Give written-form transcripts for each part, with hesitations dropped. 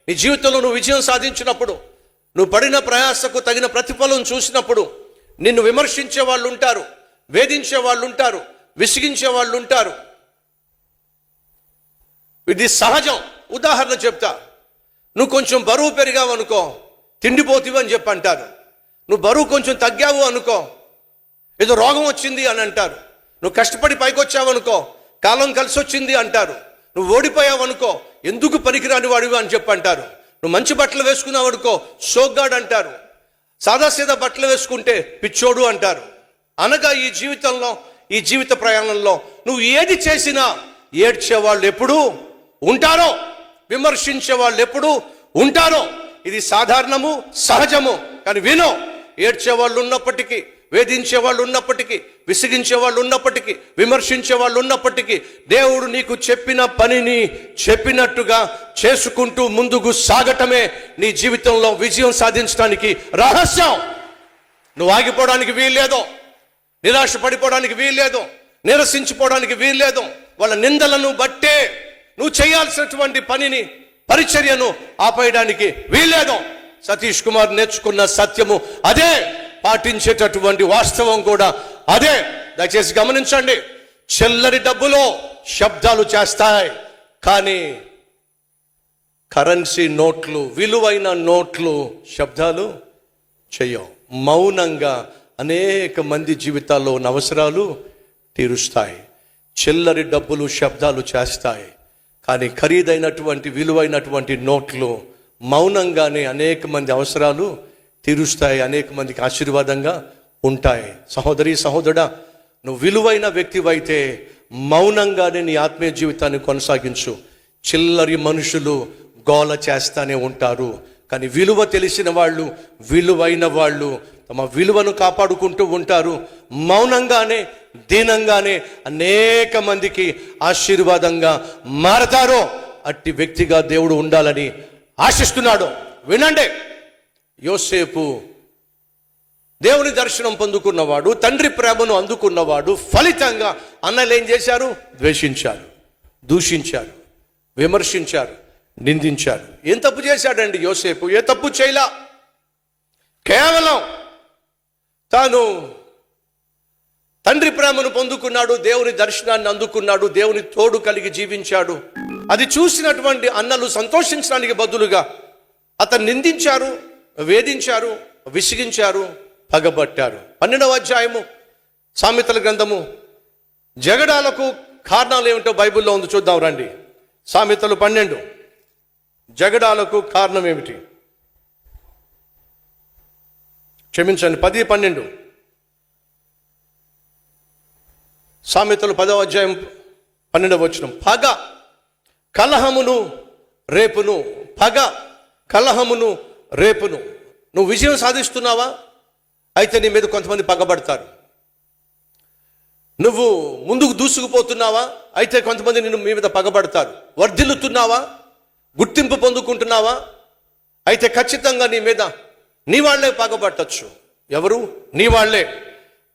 నీ జీవితంలో నువ్వు విజయం సాధించినప్పుడు, నువ్వు పడిన ప్రయాసకు తగిన ప్రతిఫలం చూసినప్పుడు నిన్ను విమర్శించే వాళ్ళు ఉంటారు, వేధించే వాళ్ళు ఉంటారు, విసిగించే వాళ్ళు ఉంటారు. ఇది సహజం. ఉదాహరణ చెప్తా. నువ్వు కొంచెం బరువు పెరిగావు అనుకో, తిండిపోతివి అని చెప్పి అంటారు. నువ్వు బరువు కొంచెం తగ్గావు అనుకో, ఏదో రోగం వచ్చింది అని అంటారు. నువ్వు కష్టపడి పైకి వచ్చావు అనుకో, కాలం కలిసి వచ్చింది అంటారు. నువ్వు ఓడిపోయావు అనుకో, ఎందుకు పనికిరాని వాడివి అని చెప్పి అంటారు. నువ్వు మంచి బట్టలు వేసుకున్నావు అనుకో, సోగ్గాడు అంటారు. సాదాసీదా బట్టలు వేసుకుంటే పిచ్చోడు అంటారు. అనగా ఈ జీవితంలో, ఈ జీవిత ప్రయాణంలో నువ్వు ఏది చేసినా ఏడ్చే వాళ్ళు ఎప్పుడూ ఉంటారో, విమర్శించే వాళ్ళు ఎప్పుడూ ఉంటారో. ఇది సాధారణము, సహజము. కానీ వినో, ఏడ్చే వాళ్ళు ఉన్నప్పటికీ, వేధించే వాళ్ళు ఉన్నప్పటికీ, విసిగించే వాళ్ళు ఉన్నప్పటికీ, విమర్శించే వాళ్ళు ఉన్నప్పటికీ, దేవుడు నీకు చెప్పిన పనిని చెప్పినట్టుగా చేసుకుంటూ ముందుకు సాగటమే నీ జీవితంలో విజయం సాధించడానికి రహస్యం. నువ్వు ఆగిపోవడానికి వీల్లేదు, నిరాశ పడిపోవడానికి వీల్లేదు, నిరసించిపోవడానికి వీల్లేదు. వాళ్ళ నిందలను బట్టే నువ్వు చేయాల్సినటువంటి పనిని, పరిచర్యను ఆపేయడానికి వీల్లేదు. సతీష్ కుమార్ నేర్చుకున్న సత్యము అదే, పాటించేటటువంటి వాస్తవం కూడా అదే. దయచేసి గమనించండి. చిల్లరి డబ్బులో శబ్దాలు చేస్తాయి, కానీ కరెన్సీ నోట్లు, విలువైన నోట్లు శబ్దాలు చేయవు. మౌనంగా అనేక మంది జీవితాల్లో ఉన్న అవసరాలు తీరుస్తాయి. చిల్లరి డబ్బులు శబ్దాలు చేస్తాయి, కానీ ఖరీదైనటువంటి విలువైనటువంటి నోట్లు మౌనంగానే అనేక మంది అవసరాలు తీరుస్తాయి, అనేక మందికి ఆశీర్వాదంగా ఉంటాయి. సహోదరి, సహోదరుడా, నువ్వు విలువైన వ్యక్తివైతే మౌనంగానే నీ ఆత్మీయ జీవితాన్ని కొనసాగించు. చిల్లరి మనుషులు గోల చేస్తానే ఉంటారు, కానీ విలువ తెలిసిన వాళ్ళు, విలువైన వాళ్ళు తమ విలువను కాపాడుకుంటూ ఉంటారు. మౌనంగానే, దీనంగానే అనేక మందికి ఆశీర్వాదంగా మారతారో అట్టి వ్యక్తిగా దేవుడు ఉండాలని ఆశిస్తున్నాడు. వినండి. యోసేపు దేవుని దర్శనం పొందుకున్నవాడు, తండ్రి ప్రేమను అందుకున్నవాడు. ఫలితంగా అన్నలు ఏం చేశారు? ద్వేషించారు, దూషించారు, విమర్శించారు, నిందించారు. ఏం తప్పు చేశాడండి యోసేపు? ఏ తప్పు చేయలా. కేవలం తాను తండ్రి ప్రేమను పొందుకున్నాడు, దేవుని దర్శనాన్ని అందుకున్నాడు, దేవుని తోడు కలిగి జీవించాడు. అది చూసినటువంటి అన్నలు సంతోషించడానికి బదులుగా అతను నిందించారు, వేధించారు, విసిగించారు, పగబట్టారు. 12వ అధ్యాయము సామెతల గ్రంథము. జగడాలకు కారణాలు ఏమిటో బైబిల్లో ఉంది, చూద్దాం రండి. సామెతలు 12. జగడాలకు కారణం ఏమిటి? క్షమించండి, 10, 12. సామెతలు 10వ అధ్యాయం 12వ వచనం. పగ కలహమును రేపును, పగ కలహమును రేపును. నువ్వు విజయం సాధిస్తున్నావా? అయితే నీ మీద కొంతమంది పగబడతారు. నువ్వు ముందుకు దూసుకుపోతున్నావా? అయితే కొంతమంది నిన్ను మీ మీద పగబడతారు. వర్ధిల్లుతున్నావా? గుర్తింపు పొందుకుంటున్నావా? అయితే ఖచ్చితంగా నీ మీద నీ వాళ్లే పగబట్టచ్చు. ఎవరు? నీ వాళ్లే.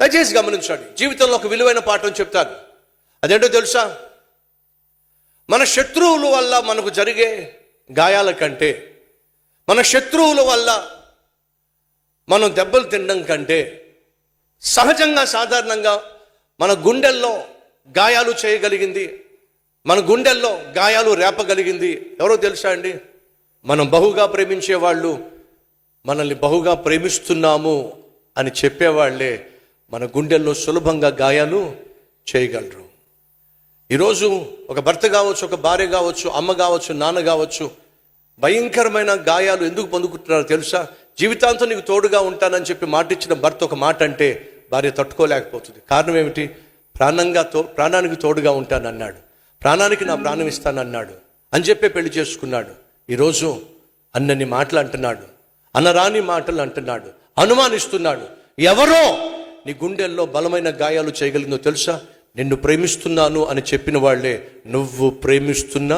దయచేసి గమనించండి. జీవితంలో ఒక విలువైన పాఠం చెప్తాను. అదేంటో తెలుసా? మన శత్రువుల వల్ల మనకు జరిగే గాయాల కంటే, మన శత్రువుల వల్ల మనం దెబ్బలు తినడం కంటే, సహజంగా సాధారణంగా మన గుండెల్లో గాయాలు చేయగలిగింది, మన గుండెల్లో గాయాలు రేపగలిగింది ఎవరో తెలుసా అండి? మనం బహుగా ప్రేమించేవాళ్ళు, మనల్ని బహుగా ప్రేమిస్తున్నాము అని చెప్పేవాళ్లే మన గుండెల్లో సులభంగా గాయాలు చేయగలరు. ఈరోజు ఒక భర్త కావచ్చు, ఒక భార్య కావచ్చు, అమ్మ కావచ్చు, నాన్న కావచ్చు, భయంకరమైన గాయాలు ఎందుకు పొందుకుంటున్నారో తెలుసా? జీవితాంతం నీకు తోడుగా ఉంటానని చెప్పి మాట ఇచ్చిన భర్త ఒక మాట అంటే భార్య తట్టుకోలేకపోతుంది. కారణం ఏమిటి? ప్రాణానికి తోడుగా ఉంటానన్నాడు, ప్రాణానికి నా ప్రాణం ఇస్తానన్నాడు అని చెప్పే పెళ్లి చేసుకున్నాడు. ఈరోజు అన్నన్ని మాటలు అంటున్నాడు, అనరాని మాటలు అంటున్నాడు, అనుమానిస్తున్నాడు. ఎవరో నీ గుండెల్లో బలమైన గాయాలు చేయగలిగిందో తెలుసా? నిన్ను ప్రేమిస్తున్నాను అని చెప్పిన వాళ్లే, నువ్వు ప్రేమిస్తున్న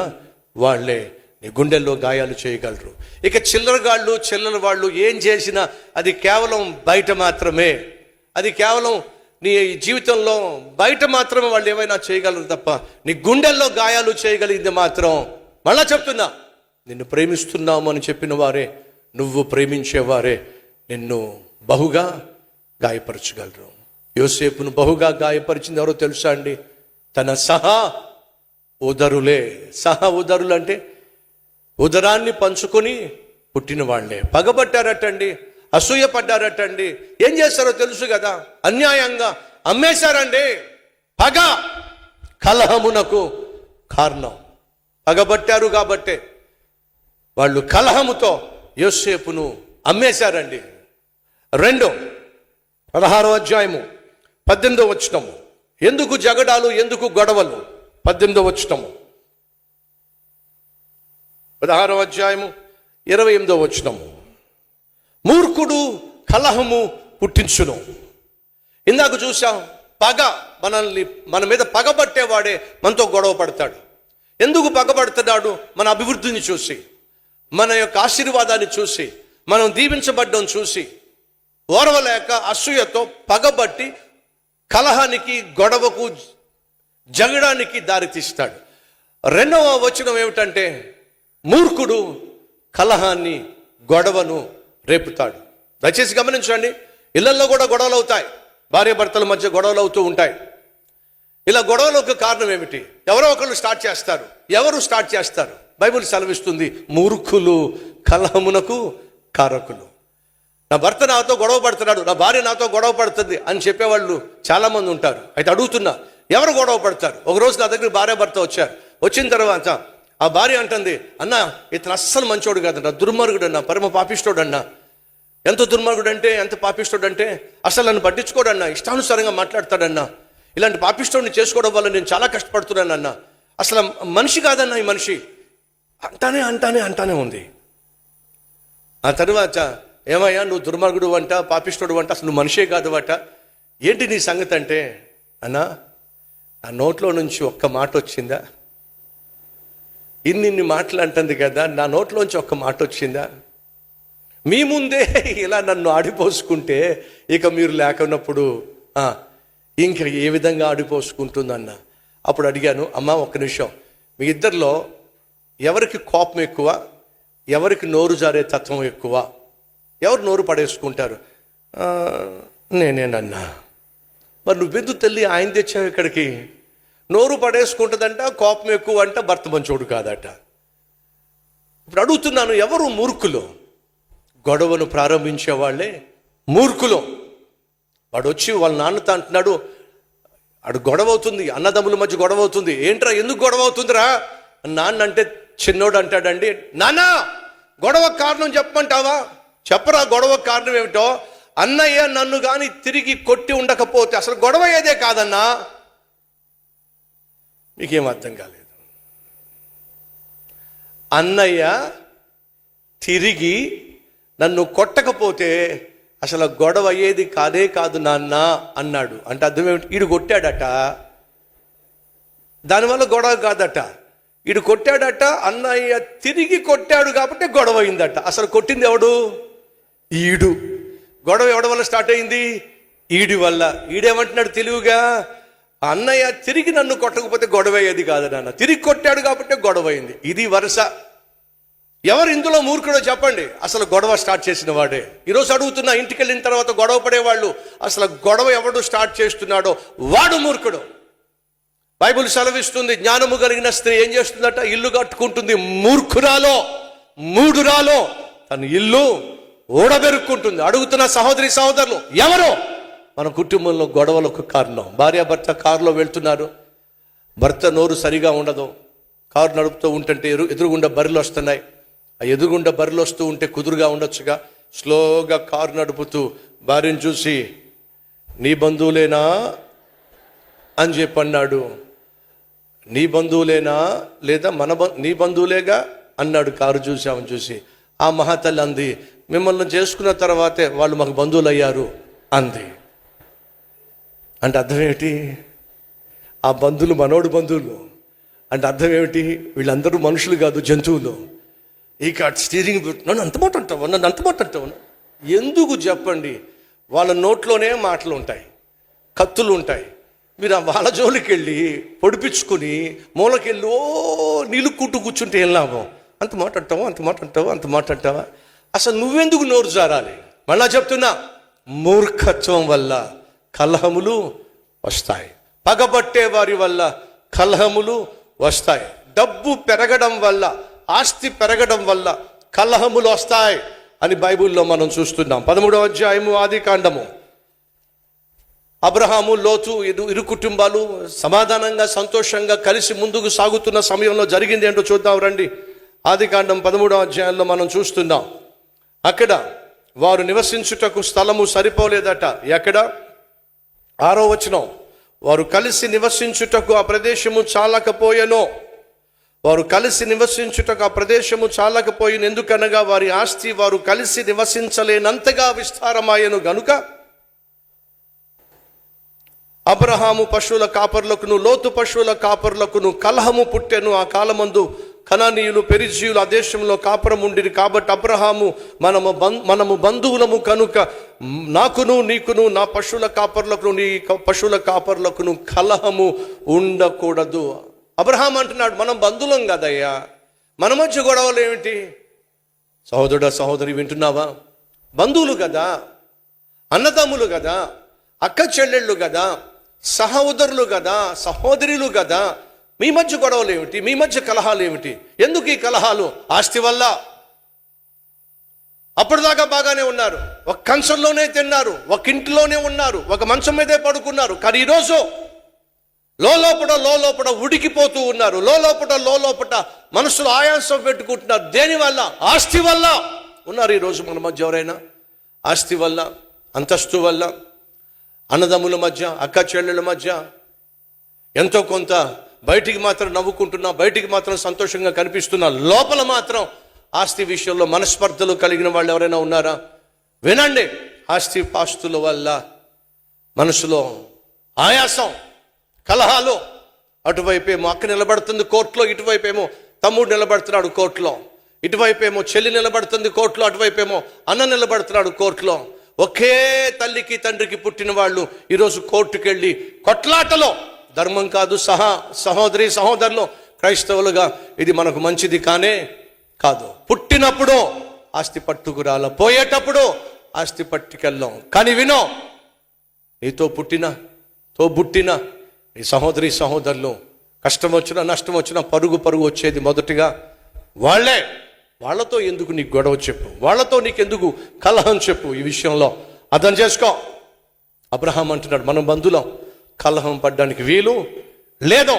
వాళ్లే నీ గుండెల్లో గాయాలు చేయగలరు. ఇక చిల్లరగాళ్ళు, చిల్లర వాళ్ళు ఏం చేసినా అది కేవలం బయట మాత్రమే, అది కేవలం నీ జీవితంలో బయట మాత్రమే వాళ్ళు ఏమైనా చేయగలరు తప్ప నీ గుండెల్లో గాయాలు చేయగలిగింది మాత్రం, మళ్ళా చెప్తున్నా, నిన్ను ప్రేమిస్తున్నాము అని చెప్పిన వారే, నువ్వు ప్రేమించేవారే నిన్ను బహుగా గాయపరచగలరు. యోసేపును బహుగా గాయపరిచింది ఎవరో తెలుసా అండి? తన సహా ఉదరులు అంటే ఉదరాన్ని పంచుకొని పుట్టిన వాళ్ళే పగబట్టారటండి, అసూయ పడ్డారటండి. ఏం చేస్తారో తెలుసు కదా, అన్యాయంగా అమ్మేశారండి. పగ కలహమునకు కారణం. పగబట్టారు కాబట్టే వాళ్ళు కలహముతో యోసేపును అమ్మేశారండి. 16వ అధ్యాయము 18వ వచనము. ఎందుకు జగడాలు, ఎందుకు గొడవలు? 18వ వచనము, 16వ అధ్యాయము 28వ వచనము. మూర్ఖుడు కలహము పుట్టించును. ఇందాక చూసాం, పగ మన మీద పగబట్టేవాడే మనతో గొడవ పడతాడు. ఎందుకు పగబడుతున్నాడు? మన అభివృద్ధిని చూసి, మన యొక్క ఆశీర్వాదాన్ని చూసి, మనం దీవించబడ్డం చూసి ఓర్వలేక అసూయతో పగబట్టి కలహానికి, గొడవకు, జగడానికి దారితీస్తాడు. 2వ వచనం ఏమిటంటే, మూర్ఖుడు కలహాన్ని, గొడవను రేపుతాడు. దయచేసి గమనించండి, ఇళ్లలో కూడా గొడవలు అవుతాయి, భార్య భర్తల మధ్య గొడవలు అవుతూ ఉంటాయి. ఇలా గొడవలకు కారణం ఏమిటి? ఎవరో ఒకళ్ళు స్టార్ట్ చేస్తారు. ఎవరు స్టార్ట్ చేస్తారు? బైబిల్ సెలవిస్తుంది, మూర్ఖులు కలహమునకు కారకులు. నా భర్త నాతో గొడవ పడుతున్నాడు, నా భార్య నాతో గొడవ పడుతుంది అని చెప్పేవాళ్ళు చాలామంది ఉంటారు. అయితే అడుగుతున్నా, ఎవరు గొడవ పడతారు? ఒకరోజు నా దగ్గర భార్య భర్త వచ్చారు. వచ్చిన తర్వాత ఆ భార్య అంటుంది, అన్న ఇతను అస్సలు మంచోడు కాదన్న, దుర్మార్గుడు అన్న, పరమ పాపిష్టోడు అన్న. ఎంత దుర్మార్గుడు అంటే, ఎంత పాపిష్టోడు అంటే, అసలు నన్ను పట్టించుకోడన్నా, ఇష్టానుసారంగా మాట్లాడతాడన్నా. ఇలాంటి పాపిష్టోడిని చేసుకోవడం వల్ల నేను చాలా కష్టపడుతున్నానన్నా. అసలు మనిషి కాదన్నా ఈ మనిషి. అంటానే ఉంది. ఆ తర్వాత, ఏమయ్యా నువ్వు దుర్మార్గుడు అంట, పాపిష్టోడు అంట, అసలు నువ్వు మనిషే కాదు అట. ఏంటి నీ సంగతి అంటే, అన్నా ఆ నోట్లో నుంచి ఒక్క మాట వచ్చిందా? ఇన్ని మాటలు అంటుంది కదా, నా నోట్లోంచి ఒక్క మాట వచ్చిందా? మీ ముందే ఇలా నన్ను ఆడిపోసుకుంటే ఇక మీరు లేకున్నప్పుడు ఇంకా ఏ విధంగా ఆడిపోసుకుంటుందన్న. అప్పుడు అడిగాను, అమ్మ ఒక్క నిమిషం, మీ ఇద్దరిలో ఎవరికి కోపం ఎక్కువ, ఎవరికి నోరు జారే తత్వం ఎక్కువ, ఎవరు నోరు పడేసుకుంటారు? నేనేనన్నా. మరి నువ్వెందుకు తల్లి ఆయన తెచ్చావు ఇక్కడికి? నోరు పడేసుకుంటుందంట, కోపం ఎక్కువ అంట, భర్త మంచోడు కాదట. ఇప్పుడు అడుగుతున్నాను, ఎవరు మూర్ఖులు? గొడవను ప్రారంభించే వాళ్ళే మూర్ఖులు. వాడు వచ్చి వాళ్ళ నాన్నతో అంటున్నాడు, అడు గొడవ అవుతుంది, అన్నదమ్ముల మధ్య గొడవ అవుతుంది. ఏంట్రా ఎందుకు గొడవ అవుతుందిరా? నాన్న అంటే చిన్నోడు అంటాడండి, నాన్న గొడవ కారణం చెప్పమంటావా? చెప్పరా గొడవ కారణం ఏమిటో? అన్నయ్య నన్ను కానీ తిరిగి కొట్టి ఉండకపోతే అసలు గొడవ ఏదే కాదన్నా. మీకేం అర్థం కాలేదు. అన్నయ్య తిరిగి నన్ను కొట్టకపోతే అసలు గొడవ అయ్యేది కాదు నాన్న అన్నాడు. అంటే అర్థం ఏమిటి? ఈడు కొట్టాడట, దానివల్ల గొడవ కాదట. ఈడు కొట్టాడట, అన్నయ్య తిరిగి కొట్టాడు కాబట్టి గొడవ అయిందట. అసలు కొట్టింది ఎవడు? ఈడు. గొడవ ఎవడి వల్ల స్టార్ట్ అయింది? ఈడి వల్ల. ఈడేమంటున్నాడు తెలివిగా, అన్నయ్య తిరిగి నన్ను కొట్టకపోతే గొడవ అయ్యేది కాదు నాన్న, తిరిగి కొట్టాడు కాబట్టి గొడవ అయింది. ఇది వరుస. ఎవరు ఇందులో మూర్ఖుడో చెప్పండి? అసలు గొడవ స్టార్ట్ చేసిన వాడే. ఈరోజు అడుగుతున్నా, ఇంటికి వెళ్ళిన తర్వాత గొడవ పడేవాళ్ళు, అసలు గొడవ ఎవడు స్టార్ట్ చేస్తున్నాడో వాడు మూర్ఖుడు. బైబిల్ సెలవిస్తుంది, జ్ఞానము కలిగిన స్త్రీ ఏం చేస్తుందట? ఇల్లు కట్టుకుంటుంది. మూఢురాలో తన ఇల్లు ఊడబెరుక్కుంటుంది. అడుగుతున్న సహోదరి సహోదరులు, ఎవరు మన కుటుంబంలో గొడవలకు కారణం? భార్యాభర్త కారులో వెళ్తున్నారు, భర్త నోరు సరిగా ఉండదు, కారు నడుపుతూ ఉంటుంటే ఎదురుగుండా బర్రెలు వస్తున్నాయి. ఆ ఎదురుగుండా బర్రెలు వస్తూ ఉంటే కుదురుగా ఉండొచ్చుగా. స్లోగా కారు నడుపుతూ భార్యను చూసి, నీ బంధువులేనా అని చెప్పి అన్నాడు. నీ బంధువులేనా లేదా నీ బంధువులేగా అన్నాడు. కారు చూసి ఆమెను చూసి ఆ మహాతల్లి అంది, మిమ్మల్ని చేసుకున్న తర్వాతే వాళ్ళు మాకు బంధువులు అయ్యారు అంది. అంటే అర్థం ఏమిటి? ఆ బంధువులు మనోడు బంధువులు అంటే అర్థం ఏమిటి? వీళ్ళందరూ మనుషులు కాదు, జంతువులు. ఇక స్టీరింగ్ నన్ను అంతమాట అంటావు. ఎందుకు చెప్పండి? వాళ్ళ నోట్లోనే మాటలు ఉంటాయి, కత్తులు ఉంటాయి. మీరు వాళ్ళ జోలికి వెళ్ళి పొడిపించుకుని మూలకెళ్ళి నీళ్ళు కూర్చుంటే ఏం లాభం? అంత మాట అంటావా? అసలు నువ్వెందుకు నోరు జారాలి? మళ్ళా చెప్తున్నా, మూర్ఖత్వం వల్ల కలహములు వస్తాయి, పగబట్టే వారి వల్ల కలహములు వస్తాయి, డబ్బు పెరగడం వల్ల, ఆస్తి పెరగడం వల్ల కలహములు వస్తాయి అని బైబిల్లో మనం చూస్తున్నాం. 13వ అధ్యాయము ఆదికాండము. అబ్రహాము, లోతు ఇరు కుటుంబాలు సమాధానంగా సంతోషంగా కలిసి ముందుకు సాగుతున్న సమయంలో జరిగింది ఏంటో చూద్దాం రండి. ఆదికాండం 13వ అధ్యాయంలో మనం చూస్తున్నాం. అక్కడ వారు నివసించుటకు స్థలము సరిపోలేదట. ఎక్కడ? 6వ వచనం. వారు కలిసి నివసించుటకు ఆ ప్రదేశము చాలకపోయెను. వారు కలిసి నివసించుటకు ఆ ప్రదేశము చాలకపోయిన, ఎందుకనగా వారి ఆస్తి వారు కలిసి నివసించలేనంతగా విస్తారమాయను గనుక అబ్రహాము పశువుల కాపర్లకును లోతు పశువుల కాపర్లకును కలహము పుట్టెను. ఆ కాలమందు కనానీయులు పెరిజీయులు ఆ దేశంలో కాపురం ఉండిరి. కాబట్టి అబ్రహాము, మనము బంధువులము కనుక నాకును నీకును నా పశువుల కాపర్లకును నీ పశువుల కాపర్లకును కలహము ఉండకూడదు. అబ్రహాం అంటున్నాడు, మనం బంధువులం కదయ్యా, మన మధ్య గొడవలు ఏమిటి? సహోదరుడా సహోదరి వింటున్నావా? బంధువులు కదా, అన్నదమ్ములు కదా, అక్క చెల్లెళ్ళు కదా, సహోదరులు కదా, సహోదరులు కదా, మీ మధ్య గొడవలు ఏమిటి? మీ మధ్య కలహాలు ఏమిటి? ఎందుకు ఈ కలహాలు? ఆస్తి వల్ల. అప్పటిదాకా బాగానే ఉన్నారు, ఒక కంచంలోనే తిన్నారు, ఒక ఇంటిలోనే ఉన్నారు, ఒక మంచం మీదే పడుకున్నారు. కానీ ఈరోజు లోపల ఉడికిపోతూ ఉన్నారు. లోపల మనసులో ఆయాసం పెట్టుకుంటున్నారు. దేనివల్ల? ఆస్తి వల్ల ఉన్నారు. ఈరోజు మన మధ్య ఎవరైనా ఆస్తి వల్ల, అంతస్తు వల్ల, అన్నదమ్ముల మధ్య, అక్క చెల్లెళ్ళ మధ్య ఎంతో కొంత బయటికి మాత్రం నవ్వుకుంటున్నా, బయటికి మాత్రం సంతోషంగా కనిపిస్తున్నా, లోపల మాత్రం ఆస్తి విషయంలో మనస్పర్ధలు కలిగిన వాళ్ళు ఎవరైనా ఉన్నారా? వినండి, ఆస్తి పాస్తుల వల్ల మనసులో ఆయాసం, కలహాలు. అటువైపేమో అక్క నిలబడుతుంది కోర్టులో, ఇటువైపేమో తమ్ముడు నిలబడుతున్నాడు కోర్టులో, ఇటువైపేమో చెల్లి నిలబడుతుంది కోర్టులో, అటువైపేమో అన్న నిలబడుతున్నాడు కోర్టులో. ఒకే తల్లికి తండ్రికి పుట్టిన వాళ్ళు ఈరోజు కోర్టుకెళ్ళి కొట్లాటలో. ధర్మం కాదు. సహోదరి సహోదరులు, క్రైస్తవులుగా ఇది మనకు మంచిది కానే కాదు. పుట్టినప్పుడు ఆస్తి పట్టుకురాల, పోయేటప్పుడు ఆస్తి పట్టుకెళ్ళాం. కానీ వినో, నీతో పుట్టిన నీ సహోదరి సహోదరులు కష్టం వచ్చినా నష్టం వచ్చినా పరుగు వచ్చేది మొదటిగా వాళ్ళే. వాళ్ళతో ఎందుకు నీకు గొడవ చెప్పు? వాళ్ళతో నీకెందుకు కలహం చెప్పు? ఈ విషయంలో అర్థం చేసుకో. అబ్రహాం అంటున్నాడు, మనం బంధువులం, కలహం పడ్డానికి వీలు లేదు.